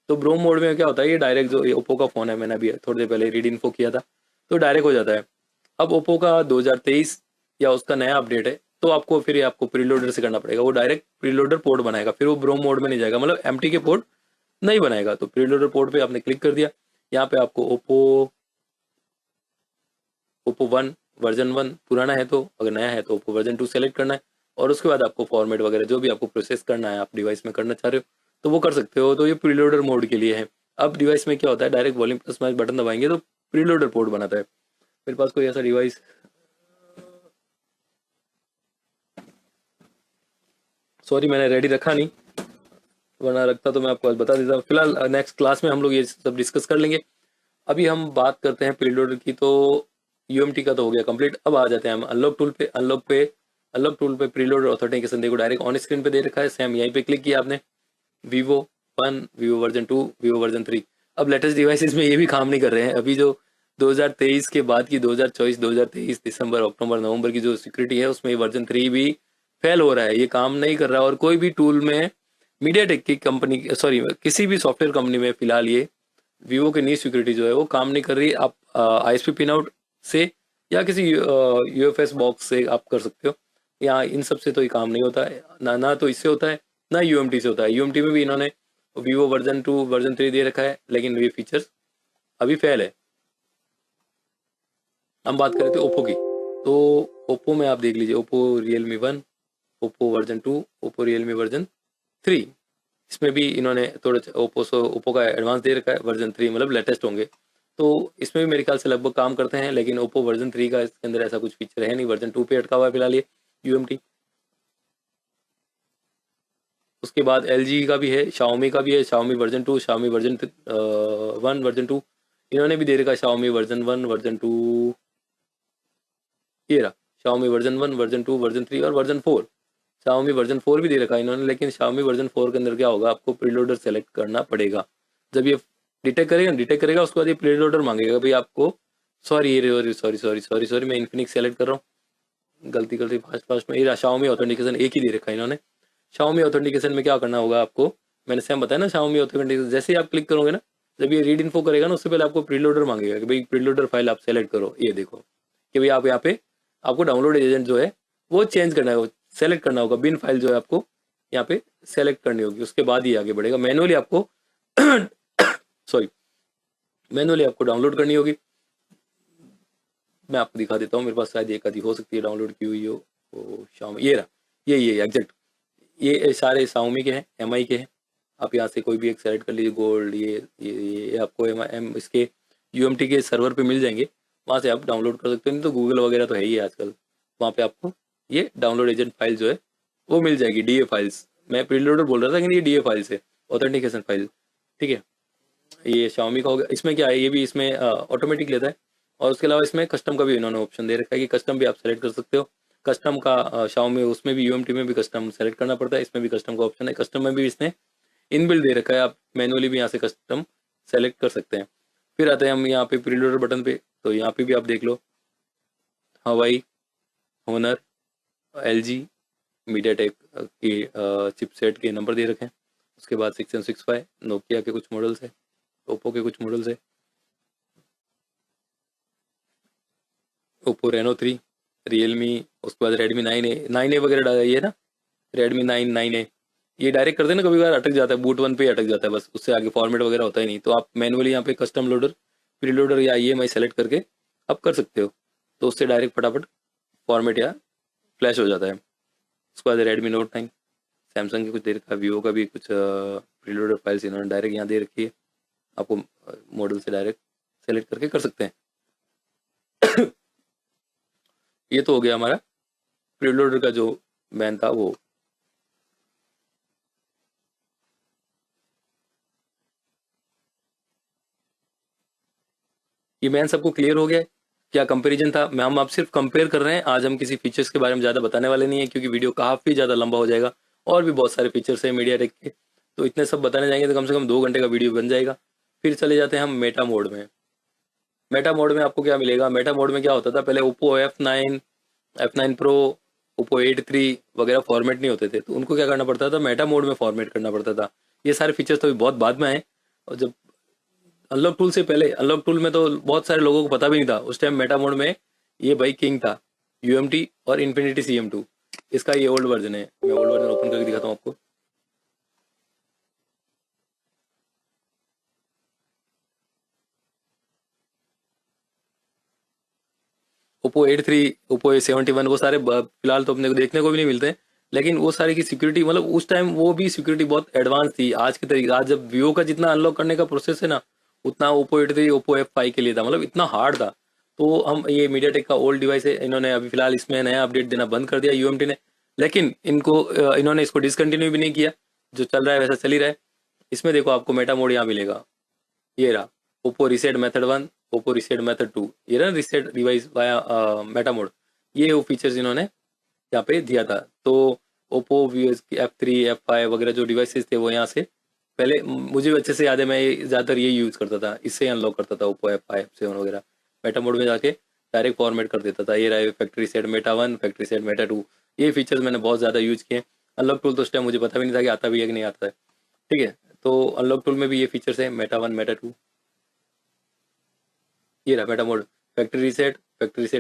तो ब्रोम मोड में क्या होता है, ये डायरेक्ट जो ओप्पो का फोन है, मैंने अभी थोड़ी देर पहले रीड इन्फो किया था, तो डायरेक्ट हो जाता है। अब ओप्पो का 2023 या उसका नया अपडेट है, तो आपको फिर आपको प्रीलोडर से करना पड़ेगा, वो डायरेक्ट प्रीलोडर पोर्ट बनाएगा, फिर वो ब्रोम मोड में नहीं जाएगा, मतलब एमटी के पोर्ट नहीं बनाएगा। तो प्रीलोडर पोर्ट पे आपने क्लिक कर दिया, यहाँ पे आपको ओप्पो ओप्पो 1 वर्जन 1 पुराना है, तो अगर नया है तो ओप्पो वर्जन 2 सेलेक्ट करना है, और उसके बाद आपको फॉर्मेट वगैरह जो भी आपको प्रोसेस करना है, आप डिवाइस में करना चाह रहे हो तो वो कर सकते हो। तो ये प्रीलोडर मोड के लिए है। अब डिवाइस में क्या होता है, direct volume plus minus button दबाएंगे तो प्रीलोडर पोर्ट बनाता है। मेरे पास कोई ऐसा डिवाइस, सॉरी मैंने रेडी रखा नहीं, वरना रखता तो मैं आपको आज बता देता। फिलहाल नेक्स्ट क्लास में हम लोग ये सब डिस्कस कर लेंगे। अभी हम बात करते हैं प्रीलोडर की, तो यूएमटी का तो हो गया कंप्लीट। अब आ जाते हैं हम अनलॉक टूल पे। अनलॉक टूल पे प्रीलोडर ऑथेंटिकेशन देखो डायरेक्ट ऑन स्क्रीन पे दे रखा है, सेम यहीं पे क्लिक किया आपने, Vivo 1, Vivo version 2, Vivo version 3। अब लेटेस्ट डिवाइसेस में ये भी काम नहीं कर रहे हैं। अभी जो 2023 के बाद की 2024 2023 दिसंबर अक्टूबर नवंबर की जो सिक्योरिटी है, उसमें वर्जन 3 भी फेल हो रहा है, ये काम नहीं कर रहा है। और कोई भी टूल में मीडियाटेक की कंपनी, सॉरी किसी भी सॉफ्टवेयर कंपनी में फिलहाल ये वीवो की नई सिक्योरिटी जो है वो काम नहीं कर रही। आप आईएसपी पिन आउट से या किसी यूएफएस बॉक्स से आप कर सकते हो, या इन सब से तो ये काम नहीं होता है, ना तो इससे होता है ना यूएमटी से होता है। यूएमटी में भी इन्होंने वीवो वर्जन 2 वर्जन 3 दे रखा है, लेकिन ये फीचर्स अभी फेल है। हम बात करें थे ओप्पो की, तो ओप्पो में आप देख लीजिए, Oppo Realme 1, Oppo version 2, Oppo Realme version 3, इसमें भी इन्होंने थोड़ा ओप्पो का एडवांस दे रखा है, वर्जन 3 मतलब लेटेस्ट होंगे, तो इसमें भी मेरे ख्याल से लगभग काम करते हैं। लेकिन ओप्पो वर्जन 3 का इसके अंदर ऐसा कुछ फीचर है नहीं, वर्जन 2 पे अटका हुआ है फिलहाल ये यूएमटी। उसके बाद एलजी का भी है, शाओमी का भी है, Xiaomi version 2, Xiaomi version 1 version 2 इन्होंने भी दे रखा है, शाओमी वर्जन 1 वर्जन 2, ये रहा शाओमी वर्जन 1 वर्जन 2 वर्जन 3 और वर्जन 4। शाओमी वर्जन 4 भी दे रखा है इन्होंने, लेकिन शाओमी वर्जन 4 के अंदर क्या होगा, आपको प्रीलोडर सेलेक्ट करना पड़ेगा। जब ये डिटेक्ट करेगा उसके बाद ये प्रीलोडर मांगेगा भाई आपको। सॉरी मैं इन्फिनिक्स सेलेक्ट कर रहा हूँ, गलती गलती फास्ट फास्ट में। ये शाओमी ऑथेंटिकेशन एक ही दे रखा है इन्होंने। शाओमी ऑथेंटिकेशन में क्या करना होगा आपको, मैंने सेम बताया ना, शाओमी ऑथेंटिकेशन जैसे ही आप क्लिक करोगे ना, जब ये रीड इन्फो करेगा ना, उससे पहले आपको प्रीलोडर मांगेगा कि भाई प्रीलोडर फाइल आप सेलेक्ट करो। ये देखो कि भाई आप यहाँ पे आपको डाउनलोड एजेंट जो है वो चेंज करना है, सेलेक्ट करना होगा, बिन फाइल जो है आपको यहाँ पे सेलेक्ट करनी होगी, उसके बाद ही आगे बढ़ेगा। मैनुअली आपको सॉरी मैनुअली आपको डाउनलोड करनी होगी। मैं आपको दिखा देता हूँ, मेरे पास शायद एक आधी हो सकती है डाउनलोड की हुई हो। शाओमी ये रहा, ये एग्जैक्ट, ये सारे शाओमी के हैं, एमआई के हैं। आप यहाँ से कोई भी एक सेलेक्ट कर लीजिए, गोल्ड, ये आपको एम इसके यूएमटी के सर्वर पे मिल जाएंगे, वहाँ से आप डाउनलोड कर सकते हो। नहीं तो गूगल वगैरह तो है ही आजकल, वहाँ पे आपको ये डाउनलोड एजेंट फाइल जो है वो मिल जाएगी, डीए फाइल्स। मैं प्रीलोडर बोल रहा था लेकिन ये डीए फाइल्स है, ऑथेंटिकेशन फाइल, ठीक है। ये शाओमी का हो गया। इसमें क्या है, ये भी इसमें ऑटोमेटिक लेता है, और उसके अलावा इसमें कस्टम का भी इन्होंने ऑप्शन दे रखा है कि कस्टम भी आप सेलेक्ट कर सकते हो। कस्टम का शाओमी उसमें भी यूएमटी में भी कस्टम सेलेक्ट करना पड़ता है, इसमें भी कस्टम का ऑप्शन है। कस्टम में भी इसने इनबिल्ट दे रखा है, आप मैनुअली भी यहाँ से कस्टम सेलेक्ट कर सकते हैं। फिर आते हैं हम यहाँ पे प्रीलोडर बटन पे, तो यहाँ पे भी आप देख लो, हवाई, होनर, एलजी, मीडियाटेक की चिपसेट के नंबर दे रखे हैं। उसके बाद 6765 नोकिया के कुछ मॉडल्स है, ओप्पो के कुछ मॉडल्स है, ओप्पो रेनो 3, रियलमी, उसके बाद रेडमी 9A वगैरह डाला ये ना, रेडमी 9A ये डायरेक्ट करते हैं ना, कभी बार अटक जाता है, बूट 1 पे ही अटक जाता है बस, उससे आगे फॉर्मेट वगैरह होता ही नहीं। तो आप मैनुअली यहाँ पे कस्टम लोडर, प्री लोडर या EMI सेलेक्ट करके आप कर सकते हो, तो उससे डायरेक्ट फटाफट फॉर्मेट या फ्लैश हो जाता है। उसके बाद रेडमी नोट 9, सैमसंग की कुछ दे रखा है, वीवो का भी कुछ प्री लोडर फाइल्स इन्होंने डायरेक्ट यहाँ दे रखी है, आपको मॉडल से डायरेक्ट सेलेक्ट करके कर सकते हैं। ये तो हो गया हमारा प्रीलोडर का जो बैन था वो। ये मैन सबको क्लियर हो गया है? क्या कंपैरिजन था? हम आप सिर्फ कंपेयर कर रहे हैं, आज हम किसी फीचर्स के बारे में ज़्यादा बताने वाले नहीं है, क्योंकि वीडियो काफ़ी ज़्यादा लंबा हो जाएगा। और भी बहुत सारे फीचर्स हैं मीडिया टेक के, तो इतने सब बताने जाएंगे तो कम से कम 2 घंटे का वीडियो बन जाएगा। फिर चले जाते हैं हम मेटा मोड में। मेटा मोड में आपको क्या मिलेगा? मेटा मोड में क्या होता था, पहले ओप्पो F9 प्रो, ओप्पो 8 3 वगैरह फॉर्मेट नहीं होते थे, तो उनको क्या करना पड़ता था, मेटा मोड में फॉर्मेट करना पड़ता था। ये सारे फीचर्स तो अभी बहुत बाद में आए। और जब अनलॉक टूल से पहले, अनलॉक टूल में तो बहुत सारे लोगों को पता भी नहीं था उस टाइम, मेटा मोड में ये भाई किंग था, UMT और इन्फिनिटी CM2। इसका ये ओल्ड वर्जन है, मैं ओल्ड वर्जन ओपन करके दिखाता हूँ आपको। ओप्पो 8 3, ओप्पो A71, वो सारे फिलहाल तो अपने को देखने को भी नहीं मिलते, लेकिन वो सारी की सिक्योरिटी, मतलब उस टाइम वो भी सिक्योरिटी बहुत एडवांस थी आज के तरीके। आज जब वीवो का जितना अनलॉक करने का प्रोसेस है ना, उतना ओप्पो 8 3, ओप्पो F5 के लिए था, मतलब इतना हार्ड था। तो हम, ये मीडियाटेक का ओल्ड डिवाइस है, इन्होंने अभी फिलहाल इसमें नया अपडेट देना बंद कर दिया UMT ने, लेकिन इन्होंने इसको डिसकंटिन्यू भी नहीं किया, जो चल रहा है वैसा चल ही रहा है। इसमें देखो आपको मेटा मोड यहाँ मिलेगा, ये रहा Oppo reset method 1, Oppo reset method 2, ये रहा reset device via Meta mode. ये वो फीचर्स इन्होंने यहाँ पे दिया था। तो ओप्पो F3 F5 वगैरह जो डिवाइसेस थे वो यहाँ से, पहले मुझे भी अच्छे से याद है, मैं ज़्यादातर ये यूज़ करता था, इससे अनलॉक करता था ओप्पो F5 7 वगैरह। मेटा मोड में जाके डायरेक्ट फॉर्मेट कर देता था। ये रहा factory set Meta 1, factory set Meta 2, ये फीचर्स मैंने बहुत ज़्यादा यूज किए। अनलॉक टूल तो उस टाइम मुझे पता भी नहीं था कि आता भी है कि नहीं आता है, ठीक है। तो अनलॉक टूल में भी ये फीचर्स है, मेटा 1 मेटा 2। ये रहा Meta mode, factory reset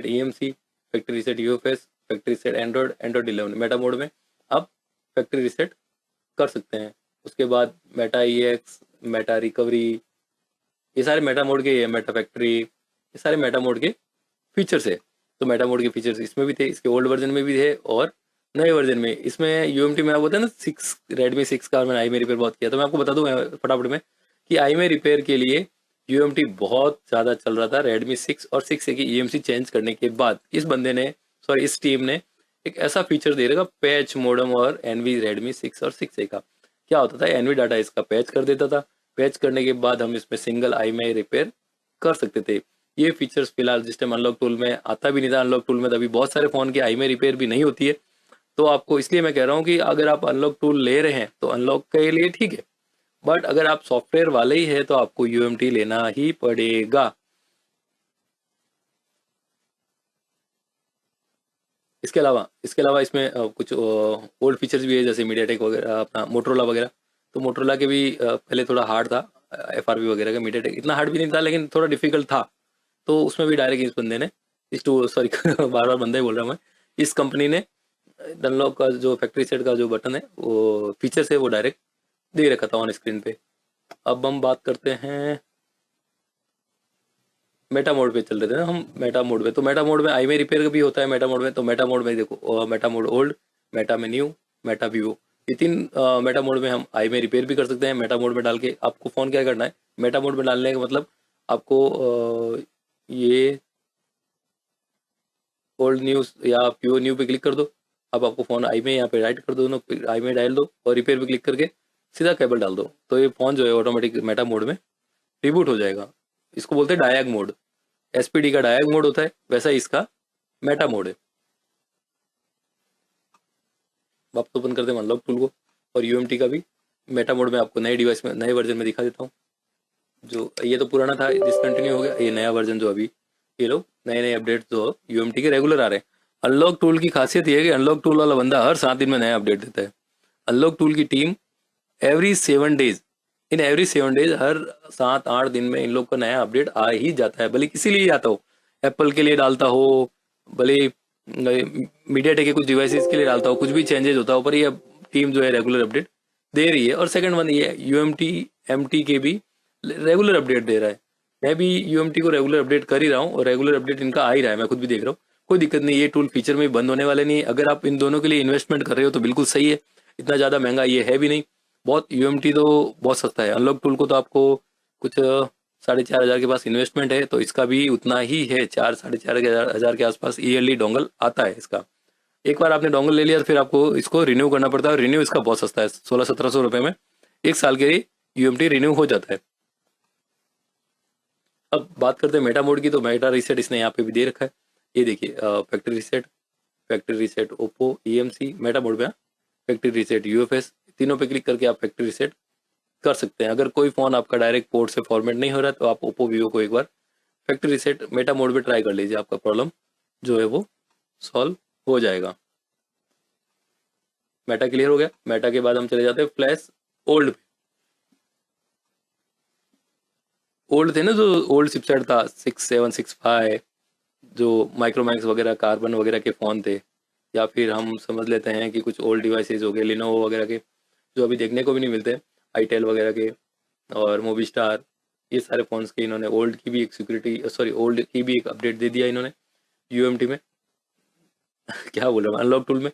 EMC, factory reset UFS, factory reset Android 11। Meta mode में आप फैक्ट्री रीसेट कर सकते हैं। उसके बाद मेटा EX, मेटा रिकवरी, ये सारे मेटा मोड के, मेटा फैक्ट्री, ये सारे मेटा मोड के फीचर्स है। तो मेटा मोड के फीचर्स इसमें भी थे, इसके ओल्ड वर्जन में भी थे और नए वर्जन में। इसमें UMT में आप बोलते हैं ना 6, रेडमी 6 का मैंने आई में रिपेयर बहुत किया, तो मैं आपको बता दूं फटाफट में कि आई में रिपेयर के लिए UMT बहुत ज़्यादा चल रहा था। रेडमी 6 और 6A की EMC चेंज करने के बाद इस बंदे ने, सॉरी इस टीम ने, एक ऐसा फीचर दे रखा, पैच मॉडम और एनवी रेडमी 6 और 6A का। क्या होता था, एनवी डाटा इसका पैच कर देता था, पैच करने के बाद हम इसमें सिंगल आई में रिपेयर कर सकते थे। ये फीचर्स फिलहाल जिस टाइम अनलॉक टूल में आता भी नहीं था, अनलॉक टूल में तभी बहुत सारे फ़ोन की आई में रिपेयर भी नहीं होती है। तो आपको इसलिए मैं कह रहा हूँ कि अगर आप अनलॉक टूल ले रहे हैं तो अनलॉक के लिए ठीक है, बट अगर आप सॉफ्टवेयर वाले ही है तो आपको UMT लेना ही पड़ेगा। इसके अलावा इसमें कुछ ओल्ड फीचर्स भी है, जैसे मीडियाटेक वगैरह, अपना मोटरोला वगैरह। तो मोटरोला के भी पहले थोड़ा हार्ड था, FRB वगैरह का। मीडियाटेक इतना हार्ड भी नहीं था, लेकिन थोड़ा डिफिकल्ट था। तो उसमें भी डायरेक्ट इस बंदे ने, इस टू सॉरी बार बार बंदा ही बोल रहा हूँ मैं, इस कंपनी ने डनलॉप का जो फैक्ट्री सेट का जो बटन है, वो फीचर्स है, वो डायरेक्ट दे रखा था ऑन स्क्रीन पे। अब हम बात करते हैं मेटा मोड पे, चल रहे थे ना हम मेटा मोड पे। तो मेटा मोड में आई में रिपेयर भी होता है मेटा मोड में। तो मेटा मोड में देखो, मेटा मोड ओल्ड, मेटा में न्यू, मेटा वीवो, ये 3 मेटा मोड में हम आई में रिपेयर भी कर सकते हैं। मेटा मोड में डाल के आपको फ़ोन क्या करना है, मेटा मोड में डालने का मतलब आपको ये ओल्ड न्यूज़ या वीवो न्यू पे क्लिक कर दो। अब आपको फ़ोन आई में यहाँ पे राइट कर दो, दोनों आई में डाल दो और रिपेयर पे क्लिक करके सीधा केबल डाल दो, तो ये फ़ोन जो है ऑटोमेटिक मेटा मोड में रिबूट हो जाएगा। इसको बोलते हैं डायग मोड। SPD का डायग मोड होता है, वैसा ही इसका मेटा मोड है। वापस ओपन करते हैं अनलॉक टूल को, और UMT का भी मेटा मोड में आपको नए डिवाइस में, नए वर्जन में दिखा देता हूँ। जो ये तो पुराना था, डिसकंटिन्यू हो गया, ये नया वर्जन जो अभी ये लोग नए नए अपडेट जो UMT के रेगुलर आ रहे हैं। अनलॉक टूल की खासियत ये है कि अनलॉक टूल वाला बंदा हर 7 दिन में नया अपडेट देता है। अनलॉक टूल की team every 7 days, in every 7 days, हर 7-8 दिन में इन लोग का नया अपडेट आ ही जाता है। भले किसी लिए आता हो, एप्पल के लिए डालता हो, भले मीडियाटेक के कुछ डिवाइसेस के लिए डालता हो, कुछ भी चेंजेस होता हो, पर ये टीम जो है रेगुलर अपडेट दे रही है। और सेकंड वन ये UMT MT के भी रेगुलर अपडेट दे रहा है। मैं भी UMT को रेगुलर अपडेट कर ही रहा हूँ और रेगुलर अपडेट इनका आ ही रहा है, मैं खुद भी देख रहा हूँ। कोई दिक्कत नहीं, ये टूल फीचर में बंद होने वाले नहीं है। अगर आप इन दोनों के लिए इन्वेस्टमेंट कर रहे हो तो बिल्कुल सही है, इतना ज़्यादा महंगा ये है भी नहीं। बहुत UMT तो बहुत सस्ता है। अनलॉक टूल को तो आपको कुछ 4,500 के पास इन्वेस्टमेंट है, तो इसका भी उतना ही है, 4-4,500 के आसपास ईयरली डोंगल आता है इसका। एक बार आपने डोंगल ले लिया तो फिर आपको इसको रिन्यू करना पड़ता है, और रिन्यू इसका बहुत सस्ता है, 1600-1700 रुपये में 1 साल के लिए UMT रिन्यू हो जाता है। अब बात करते हैं मेटा मोड की, तो मेटा रीसेट इसने यहाँ पे भी दे रखा है। ये देखिए factory reset Oppo EMC Meta mode में, फैक्ट्री रीसेट UFS, तीनों पे क्लिक करके आप फैक्ट्री रीसेट कर सकते हैं। अगर कोई फ़ोन आपका डायरेक्ट पोर्ट से फॉर्मेट नहीं हो रहा है तो आप ओप्पो वीवो को एक बार फैक्ट्री रीसेट मेटा मोड पे ट्राई कर लीजिए, आपका प्रॉब्लम जो है वो सॉल्व हो जाएगा। मेटा क्लियर हो गया। मेटा के बाद हम चले जाते हैं फ्लैश ओल्ड पे। ओल्ड थे ना, जो ओल्ड चिपसेट था 6765, जो माइक्रोमैक्स वगैरह कार्बन वगैरह के फ़ोन थे, या फिर हम समझ लेते हैं कि कुछ ओल्ड डिवाइसेस हो गए लिनोवो वगैरह के, जो अभी देखने को भी नहीं मिलते, आईटेल वगैरह के और मोविस्टार, ये सारे फ़ोन्स के इन्होंने ओल्ड की भी एक ओल्ड की भी एक अपडेट दे दिया इन्होंने UMT में क्या बोल रहा हूँ, अनलॉक टूल में।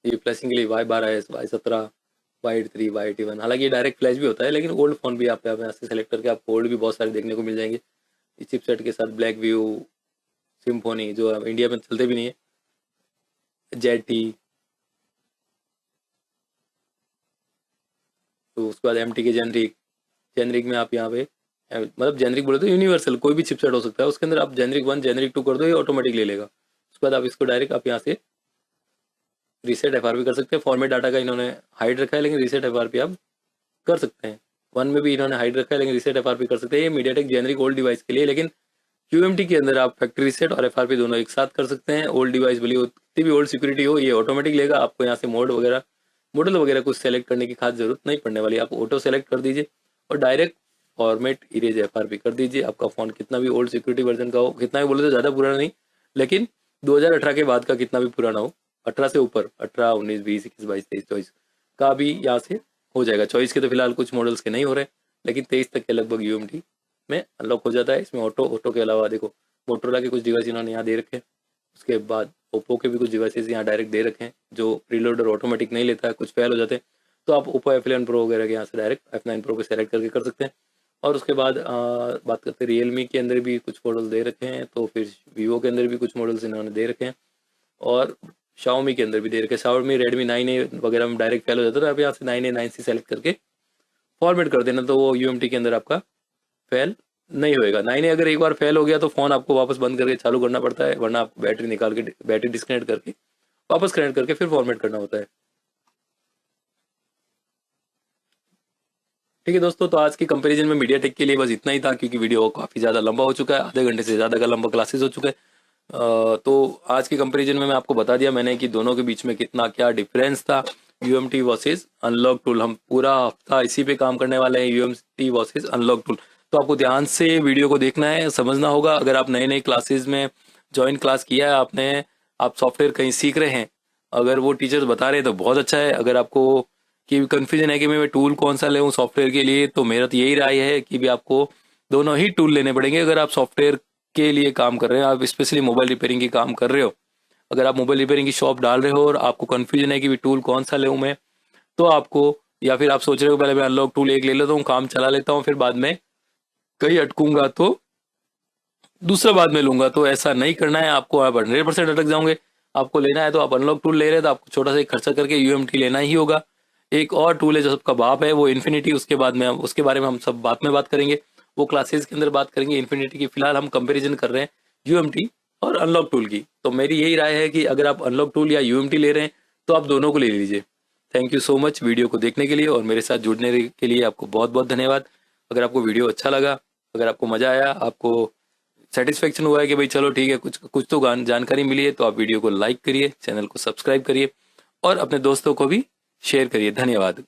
ये फ्लैशिंग के लिए Y12S, Y17, Y83, Y81, हालांकि ये डायरेक्ट फ्लैश भी होता है, लेकिन ओल्ड फ़ोन भी आप यहाँ से सेलेक्ट करके आपको ओल्ड भी बहुत सारे देखने को मिल जाएंगे इस चिपसेट के साथ। ब्लैक व्यू, सिम्फोनी जो इंडिया में चलते भी नहीं है, ZT, तो उसके बाद MT के जेनरिक में आप यहाँ पे मतलब जेनरिक बोले तो यूनिवर्सल कोई भी चिपसेट हो सकता है, उसके अंदर आप जेनरिक 1 जेनरिक 2 कर दो, ये ऑटोमेटिक ले लेगा। उसके बाद आप इसको डायरेक्ट आप यहाँ से रीसेट FRP कर सकते हैं। फॉर्मेट डाटा का इन्होंने हाइड रखा है, लेकिन रीसेट FRP आप कर सकते हैं। 1 में भी इन्होंने हाइड रखा है, लेकिन रीसेट FRP कर सकते हैं। ये मीडियाटेक जेनरिक ओल्ड डिवाइस के लिए, लेकिन QMT के अंदर आप फैक्ट्री रीसेट और FRP दोनों एक साथ कर सकते हैं। ओल्ड डिवाइस भले कितनी भी ओल्ड सिक्योरिटी हो, ये ऑटोमेटिक लेगा। आपको यहाँ से मॉडल वगैरह कुछ सेलेक्ट करने की खास जरूरत नहीं पड़ने वाली। आप ऑटो सेलेक्ट कर दीजिए और डायरेक्ट फॉर्मेट इरेज FRP कर दीजिए। आपका फ़ोन कितना भी ओल्ड सिक्योरिटी वर्जन का हो, कितना भी बोले तो ज़्यादा पुराना नहीं, लेकिन 2018 के बाद का कितना भी पुराना हो, 18 से ऊपर 18, 19, 20, 21, 22, 23, 24 का भी यहाँ से हो जाएगा। 24 के तो फिलहाल कुछ मॉडल्स के नहीं हो रहे, लेकिन 23 तक के लगभग UMT में अनलॉक हो जाता है। इसमें ऑटो के अलावा देखो मोटोरोला के कुछ डिवाइस इन्होंने यहाँ दे रखे हैं। उसके बाद ओप्पो के भी कुछ डिवाइसेस यहाँ डायरेक्ट दे रखे हैं, जो प्रीलोडर ऑटोमेटिक नहीं लेता है, कुछ फेल हो जाते हैं, तो आप ओप्पो F11 प्रो वगैरह के यहाँ से डायरेक्ट F9 प्रो पे सेलेक्ट करके कर सकते हैं। और उसके बाद बात करते हैं रियलमी के अंदर भी कुछ मॉडल दे रखे हैं, तो फिर वीवो के अंदर भी कुछ मॉडल्स इन्होंने दे रखे हैं, और शाओमी के अंदर भी दे रखे हैं। शाओमी रेडमी 9A वगैरह में डायरेक्ट फेल हो जाता है, तो आप यहाँ से 9A 9C सेलेक्ट करके फॉर्मेट कर देना, तो वो UMT के अंदर आपका फेल नहीं होएगा। 9A अगर एक बार फेल हो गया तो फ़ोन आपको वापस बंद करके चालू करना पड़ता है, वरना आपको बैटरी निकाल के बैटरी डिस्कनेक्ट करके वापस कनेक्ट करके फिर फॉर्मेट करना होता है। ठीक है दोस्तों, तो आज की कंपैरिजन में मीडियाटेक के लिए बस इतना ही था, क्योंकि वीडियो काफ़ी ज़्यादा लंबा हो चुका है, आधे घंटे से ज़्यादा का लंबा क्लासेस हो चुका है। तो आज की कंपैरिजन में मैं आपको बता दिया मैंने कि दोनों के बीच में कितना क्या डिफरेंस था, UMT वर्सेस अनलॉक टूल। हम पूरा हफ्ता इसी पे काम करने वाले हैं, UMT वर्सेस अनलॉक टूल। तो आपको ध्यान से वीडियो को देखना है, समझना होगा। अगर आप नए क्लासेस में ज्वाइन क्लास किया है आपने, आप सॉफ्टवेयर कहीं सीख रहे हैं, अगर वो टीचर्स बता रहे हैं तो बहुत अच्छा है। अगर आपको कि कन्फ्यूजन है कि मैं टूल कौन सा लूँ सॉफ्टवेयर के लिए, तो मेरा तो यही राय है कि भी आपको दोनों ही टूल लेने पड़ेंगे। अगर आप सॉफ्टवेयर के लिए काम कर रहे हैं, आप स्पेशली मोबाइल रिपेयरिंग की काम कर रहे हो, अगर आप मोबाइल रिपेयरिंग की शॉप डाल रहे हो और आपको कन्फ्यूजन है कि भी टूल कौन सा लूँ मैं, तो आपको, या फिर आप सोच रहे हो पहले मैं अनलॉक टूल एक ले लेता हूँ, काम चला लेता हूँ, फिर बाद में कहीं अटकूंगा तो दूसरा बाद में लूंगा, तो ऐसा नहीं करना है आपको। आप 100% अटक जाओगे। आपको लेना है तो आप अनलॉक टूल ले रहे हैं तो आपको छोटा सा एक खर्चा करके UMT लेना ही होगा। एक और टूल है जो सबका बाप है, वो इन्फिनिटी। उसके बाद में उसके बारे में हम सब बाद में बात करेंगे, वो क्लासेस के अंदर बात करेंगे इन्फिनिटी की। फिलहाल हम कंपेरिजन कर रहे हैं UMT और अनलॉक टूल की। तो मेरी यही राय है कि अगर आप अनलॉक टूल या UMT ले रहे हैं तो आप दोनों को ले लीजिए। Thank you so much video को देखने के लिए और मेरे साथ जुड़ने के लिए आपको बहुत बहुत धन्यवाद। अगर आपको वीडियो अच्छा लगा, अगर आपको मजा आया, आपको सेटिस्फेक्शन हुआ है कि भाई चलो ठीक है, कुछ कुछ तो जानकारी मिली है, तो आप वीडियो को लाइक करिए, चैनल को सब्सक्राइब करिए और अपने दोस्तों को भी शेयर करिए। धन्यवाद।